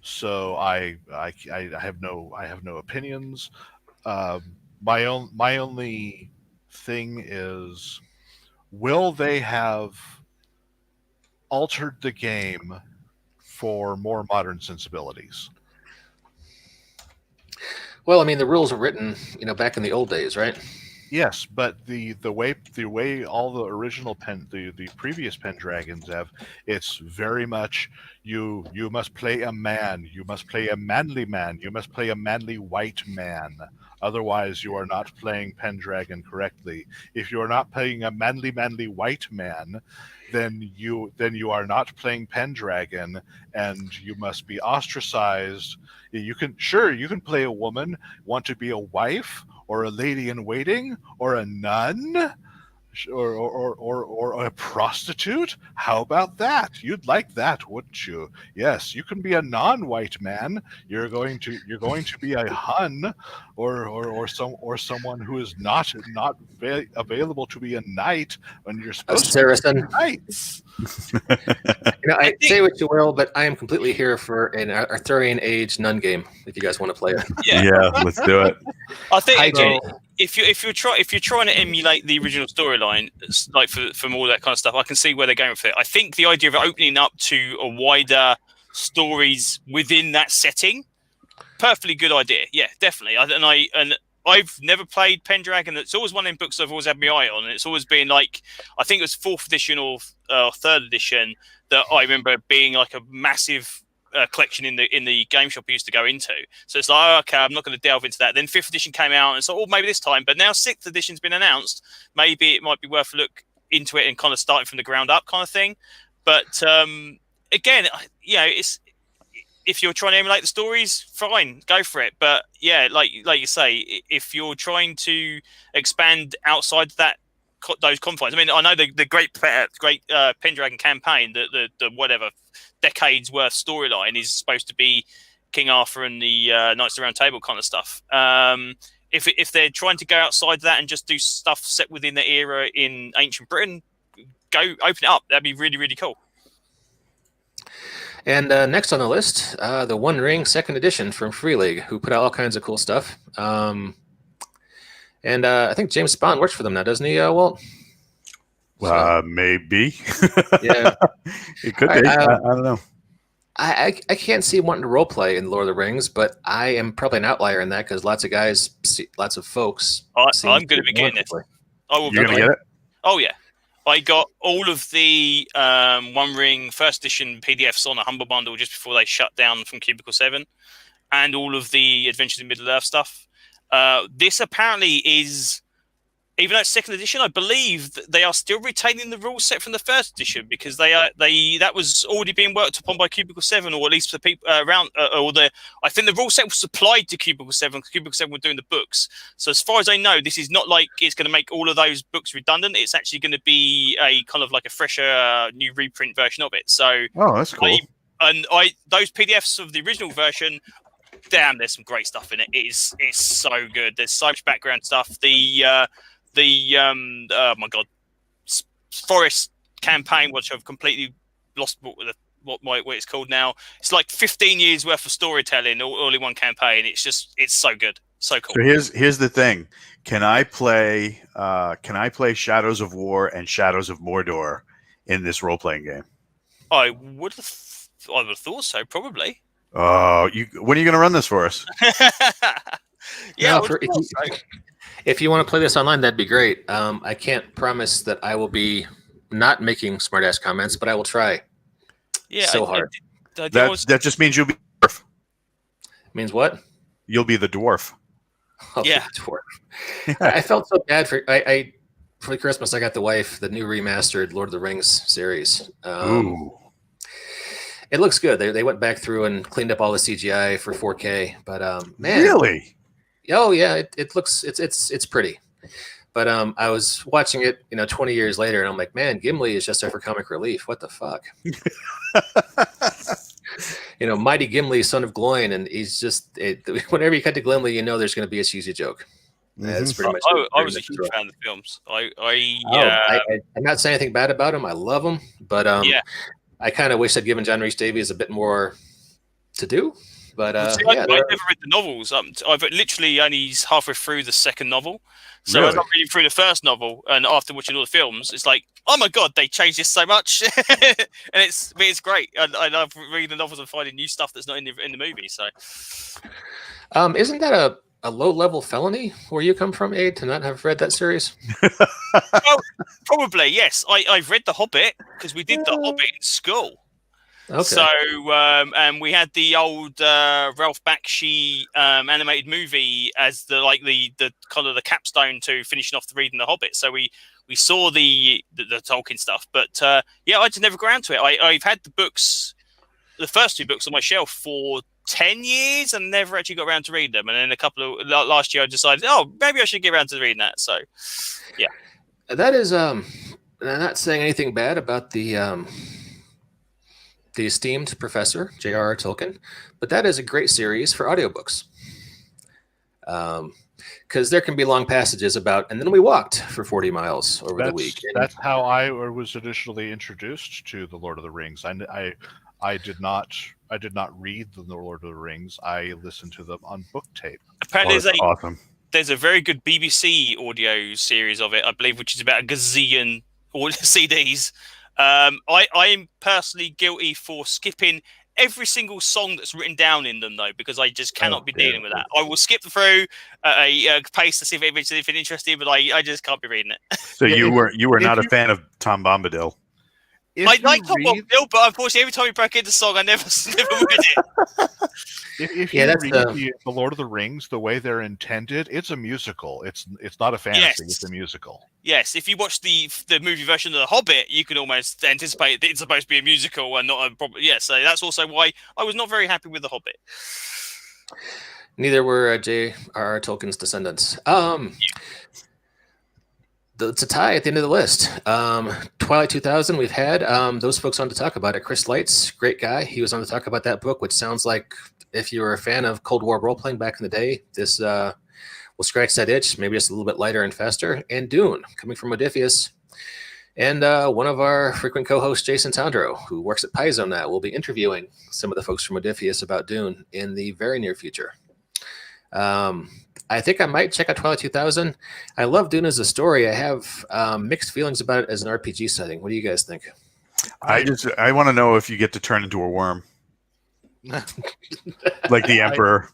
so I have no opinions. My only thing is, will they have altered the game for more modern sensibilities? Well, I mean, the rules were written, back in the old days, right? Yes, but the way all the original the previous Pendragons have, it's very much you must play a man, you must play a manly man, you must play a manly white man. Otherwise, you are not playing Pendragon correctly. If you are not playing a manly white man, then you are not playing Pendragon, and you must be ostracized. You can play a woman, want to be a wife, or a lady in waiting, or a nun, or a prostitute. How about that? You'd like that, wouldn't you? Yes, you can be a non-white man. You're going to be a Hun, or someone who is not available to be a knight when you're supposed to be knights. I say what you will, but I am completely here for an Arthurian age nun game. If you guys want to play it, yeah, let's do it. I think if you're trying to emulate the original storyline, like from all that kind of stuff, I can see where they're going with it. I think the idea of opening up to a wider stories within that setting, perfectly good idea. Yeah, definitely. I've never played Pendragon. It's always one of them books I've always had my eye on, and it's always been like, I think it was 4th edition or 3rd edition that I remember being like a massive collection in the game shop I used to go into. So it's like, okay, I'm not going to delve into that. Then 5th edition came out, and so maybe this time. But now 6th edition's been announced. Maybe it might be worth a look into it and kind of starting from the ground up kind of thing. But again, it's if you're trying to emulate the stories, fine, go for it. But yeah, like you say, if you're trying to expand outside those confines, I mean, I know the great Pendragon campaign, the whatever decades worth storyline is supposed to be King Arthur and the Knights of the Round Table kind of stuff. If they're trying to go outside that and just do stuff set within the era in ancient Britain, go open it up. That'd be really, really cool. And next on the list, the One Ring Second Edition from Free League, who put out all kinds of cool stuff. And I think James Spahn works for them now, doesn't he, Walt? Maybe. Yeah. It could be. I don't know. I can't see wanting to role play in Lord of the Rings, but I am probably an outlier in that because lots of folks. I'm going to be getting it. You're going to get it? Oh, yeah. I got all of the One Ring first edition PDFs on a Humble Bundle just before they shut down from Cubicle 7, and all of the Adventures in Middle-earth stuff. This apparently is, even though it's second edition, I believe that they are still retaining the rule set from the first edition because that was already being worked upon by Cubicle 7, or at least the people around. I think the rule set was supplied to Cubicle 7 because Cubicle 7 were doing the books. So as far as I know, this is not like it's going to make all of those books redundant. It's actually going to be a kind of like a fresher, new reprint version of it. So that's cool. Those PDFs of the original version. Damn, there's some great stuff in it. It's so good. There's so much background stuff. Oh my god, Forest campaign, which I've completely lost what it's called now. It's like 15 years worth of storytelling all in one campaign. It's so good, so cool. So here's the thing: can I play Shadows of War and Shadows of Mordor in this role playing game? I would have thought so, probably. Oh, when are you going to run this for us? Yeah, no, if you want to play this online, that'd be great. I can't promise that I will be not making smartass comments, but I will try. Yeah, so hard. That just means you'll be the dwarf. Means what? You'll be the dwarf. Oh, yeah, dwarf. I felt so bad for Christmas. I got the wife the new remastered Lord of the Rings series. Ooh. It looks good. They went back through and cleaned up all the CGI for 4K. But man, really? Oh yeah, it looks it's pretty. But I was watching it, 20 years later, and I'm like, man, Gimli is just there for comic relief. What the fuck? Mighty Gimli, son of Gloin, and he's just whenever you cut to Gimli, there's going to be a cheesy joke. That's pretty much. I was a huge fan of the films. I'm not saying anything bad about him. I love him, but I kind of wish I'd given John Rhys Davies a bit more to do. But I've never read the novels. I've literally only halfway through the second novel. So really? As I'm reading through the first novel, and after watching all the films, it's like, oh my god, they changed this so much, and it's great. I love reading the novels and finding new stuff that's not in the movie. So, isn't that a low-level felony where you come from, Aid, to not have read that series? Well, probably, yes. I've read The Hobbit because we did The Hobbit in school. Okay. So, and we had the old Ralph Bakshi animated movie as the kind of the capstone to finishing off the reading The Hobbit. So we saw the Tolkien stuff, but I just never got around to it. I've had the first two books on my shelf for 10 years and never actually got around to reading them. And then last year I decided, maybe I should get around to reading that. So, yeah. That is, I'm not saying anything bad about the esteemed professor, J.R.R. Tolkien, but that is a great series for audiobooks. Because there can be long passages about, and then we walked for 40 miles over the week. That's how I was initially introduced to the Lord of the Rings. I did not read the Lord of the Rings. I listened to them on book tape. Apparently, awesome. There's a very good BBC audio series of it, I believe, which is about a gazillion CDs. I am personally guilty for skipping every single song that's written down in them, though, because I just cannot be dealing with that. I will skip through a pace to see if it's interesting, but I just can't be reading it. So you were not a fan of Tom Bombadil? I like Hot Rod Bill, but unfortunately, every time he broke into song, I never read it. If Yeah, you that's read the Lord of the Rings the way they're intended, it's a musical. It's not a fantasy. Yes. It's a musical. Yes, if you watch the movie version of The Hobbit, you can almost anticipate that it's supposed to be a musical and not a problem. Yeah, so that's also why I was not very happy with The Hobbit. Neither were J.R.R. Tolkien's descendants. It's a tie at the end of the list. Twilight 2000, we've had those folks on to talk about it. Chris Lights, great guy. He was on to talk about that book, which sounds like if you were a fan of Cold War role-playing back in the day, this will scratch that itch. Maybe it's a little bit lighter and faster. And Dune, coming from Modiphius. And one of our frequent co-hosts, Jason Tondro, who works at Paizo now, will be interviewing some of the folks from Modiphius about Dune in the very near future. I think I might check out Twilight 2000. I love Dune as a story. I have mixed feelings about it as an RPG setting. What do you guys think? I want to know if you get to turn into a worm, like the Emperor.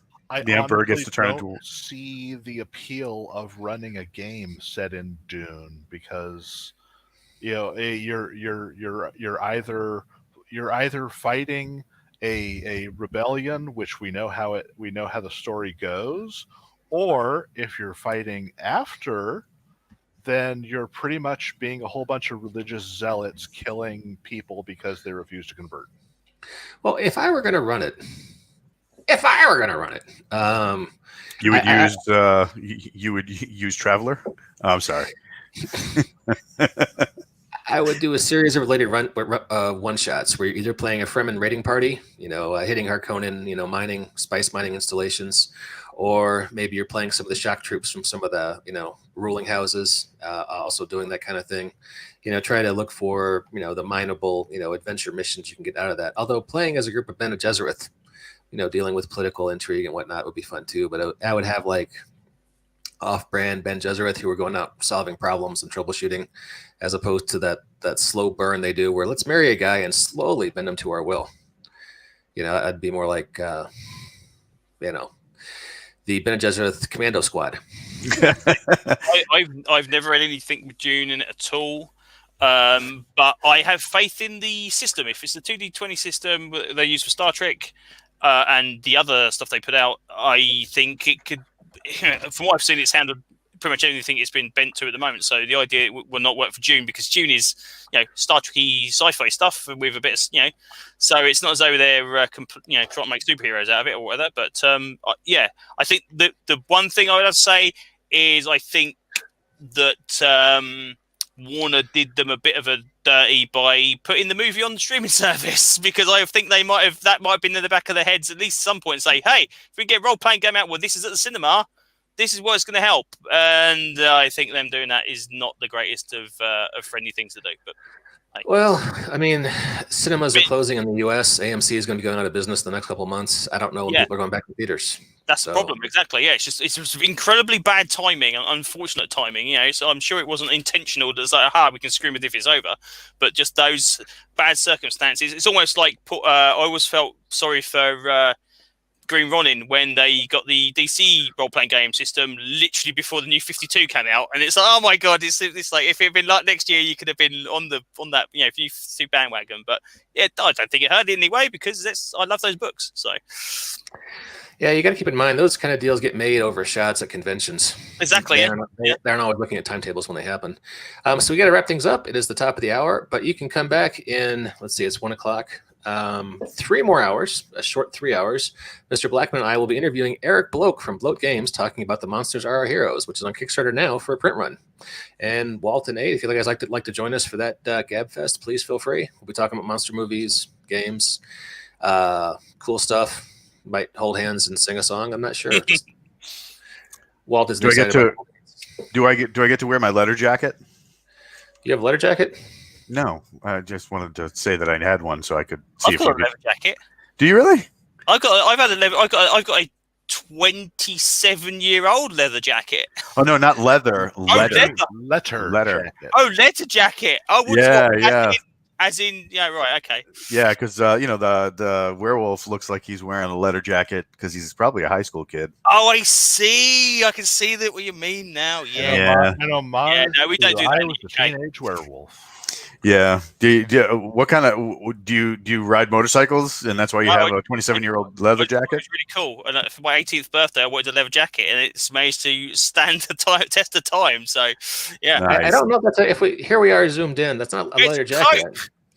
The Emperor gets to turn into. See the appeal of running a game set in Dune because you're either fighting a rebellion, which we know how the story goes, or if you're fighting after, then you're pretty much being a whole bunch of religious zealots killing people because they refuse to convert. Well, if I were going to run it, you would use Traveler. Oh, I'm sorry. I would do a series of related one-shots where you're either playing a Fremen raiding party, hitting Harkonnen, mining, spice mining installations, or maybe you're playing some of the shock troops from some of the, ruling houses, also doing that kind of thing. Try to look for, the mineable, adventure missions you can get out of that. Although playing as a group of Bene Gesserit, dealing with political intrigue and whatnot would be fun too. But I would have like off-brand Bene Gesserit who are going out solving problems and troubleshooting, as opposed to that slow burn they do where let's marry a guy and slowly bend him to our will. I'd be more like, the Bene Gesserit Commando Squad. I've never read anything with Dune in it at all. But I have faith in the system. If it's the 2D20 system they use for Star Trek and the other stuff they put out, I think it could, from what I've seen, it's handled pretty much anything it's been bent to at the moment. So the idea will not work for Dune because Dune is, Star Trek-y sci-fi stuff with a bit of, so it's not as though they're, trying to make superheroes out of it or whatever. But I think the one thing I would have to say is I think that Warner did them a bit of a dirty by putting the movie on the streaming service, because I think that might have been in the back of their heads at least at some point, say, hey, if we get role-playing game out, well, this is at the cinema, this is what's going to help. And I think them doing that is not the greatest of friendly things to do. But well, cinemas are closing in the U.S. AMC is going to be going out of business the next couple of months. I don't know when people are going back to theaters. That's the problem, exactly. Yeah, it's just incredibly bad timing, unfortunate timing. So I'm sure it wasn't intentional. That like, we can scream it if it's over, but just those bad circumstances. It's almost like I always felt sorry for Green Ronin when they got the DC role-playing game system literally before the new 52 came out, and it's like, oh my god, it's like if it had been like next year, you could have been on that 52 bandwagon. But yeah, I don't think it hurt in any way because I love those books. So yeah, you got to keep in mind those kind of deals get made over shots at conventions. Exactly. They aren't always looking at timetables when they happen. So we got to wrap things up. It is the top of the hour, but you can come back in. Let's see, it's 1:00. 3 more hours, a short 3 hours. Mr. Blackman and I will be interviewing Eric Bloke from Bloke Games, talking about The Monsters Are Our Heroes, which is on Kickstarter now for a print run. And Walt and Nate, if you guys like to join us for that Gab Fest, please feel free. We'll be talking about monster movies, games, cool stuff. Might hold hands and sing a song. I'm not sure. Walt is. Do I get to wear my leather jacket? You have a leather jacket? No, I just wanted to say that I had one so I could see. I've got a leather jacket. Do you really? I've got a 27-year-old leather jacket. Oh no, not leather. Leather Jacket. Oh, leather jacket. Oh, yeah. As in, yeah, right, okay. Yeah, because the werewolf looks like he's wearing a leather jacket because he's probably a high school kid. Oh, I see. I can see that what you mean now. Yeah. And no, we don't do that. I was a teenage werewolf. Yeah. What kind of do you ride motorcycles, and that's why you have a 27-year-old leather It jacket? was really cool. And for my 18th birthday, I wanted a leather jacket, and it's managed to stand the test of time. So, yeah. Nice. I don't know if that's if here we are zoomed in. That's not a It's leather a jacket.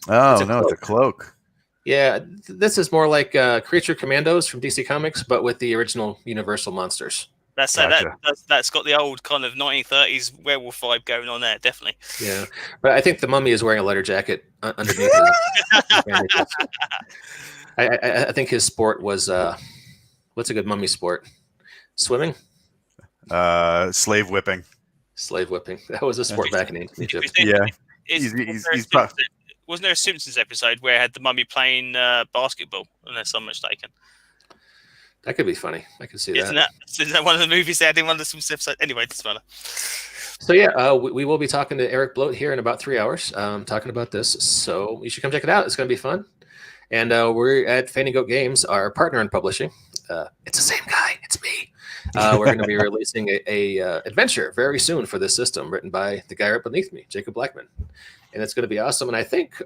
Oh It's a no, it's a cloak. Yeah, this is more like Creature Commandos from DC Comics, but with the original Universal monsters. Gotcha. That's got the old kind of 1930s werewolf vibe going on there, definitely. Yeah, but I think the Mummy is wearing a leather jacket underneath his bandages. I think his sport was what's a good mummy sport? Swimming, Slave whipping. slave whipping. That was a sport back in ancient Egypt. Yeah. Wasn't there a Simpsons episode where it had the mummy playing basketball, unless I'm mistaken? That could be funny. I can see Isn't that. that one of the movies they had in one of the Simpsons episodes? Anyway, it's fun. So yeah, we will be talking to Eric Bloat here in about 3 hours, talking about this. So you should come check it out. It's going to be fun. And we're at Fanning Goat Games, our partner in publishing. It's the same guy. It's me. We're going to be releasing a adventure very soon for this system, written by the guy right beneath me, Jacob Blackman. And it's going to be awesome. And I think,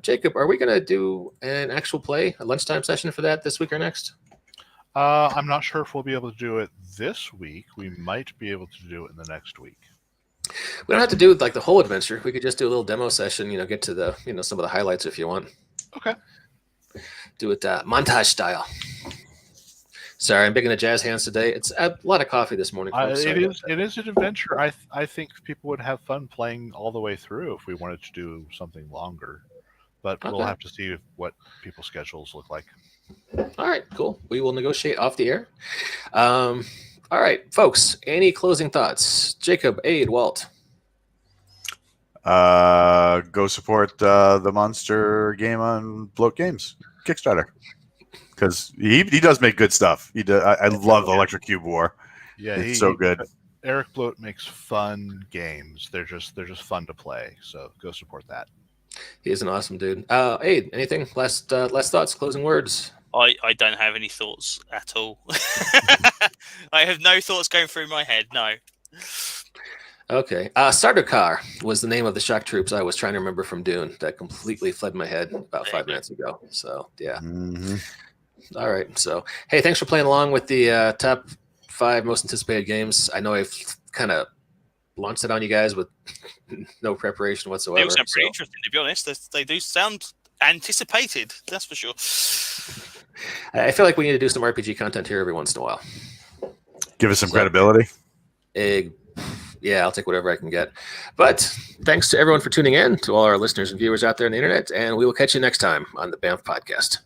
Jacob, are we going to do an actual play, a lunchtime session for that this week or next? I'm not sure if we'll be able to do it this week. We might be able to do it in the next week. We don't have to do like the whole adventure. We could just do a little demo session, get to the, some of the highlights if you want. Okay. Do it montage style. Sorry, I'm big into jazz hands today. It's a lot of coffee this morning. It is an adventure. I think people would have fun playing all the way through if we wanted to do something longer. But we'll have to see what people's schedules look like. All right, cool. We will negotiate off the air. All right, folks, any closing thoughts? Jacob, Aid, Walt. Go support the monster game on Bloat Games Kickstarter, because he does make good stuff. I love Electric Cube War. Yeah, it's so good. Eric Bloat makes fun games. They're just fun to play. So go support that. He is an awesome dude. Aid, anything? Last thoughts, closing words? I don't have any thoughts at all. I have no thoughts going through my head, no. Okay. Starter Car was the name of the shock troops I was trying to remember from Dune. That completely fled my head about 5 minutes ago. So, yeah. Mm-hmm. All right. So, hey, thanks for playing along with the top 5 most anticipated games. I know I've kind of launched it on you guys with no preparation whatsoever. They sound pretty interesting, to be honest. They do sound anticipated, that's for sure. I feel like we need to do some RPG content here every once in a while. Give us some credibility. Yeah, I'll take whatever I can get. But thanks to everyone for tuning in, to all our listeners and viewers out there on the internet, and we will catch you next time on the BAMF podcast.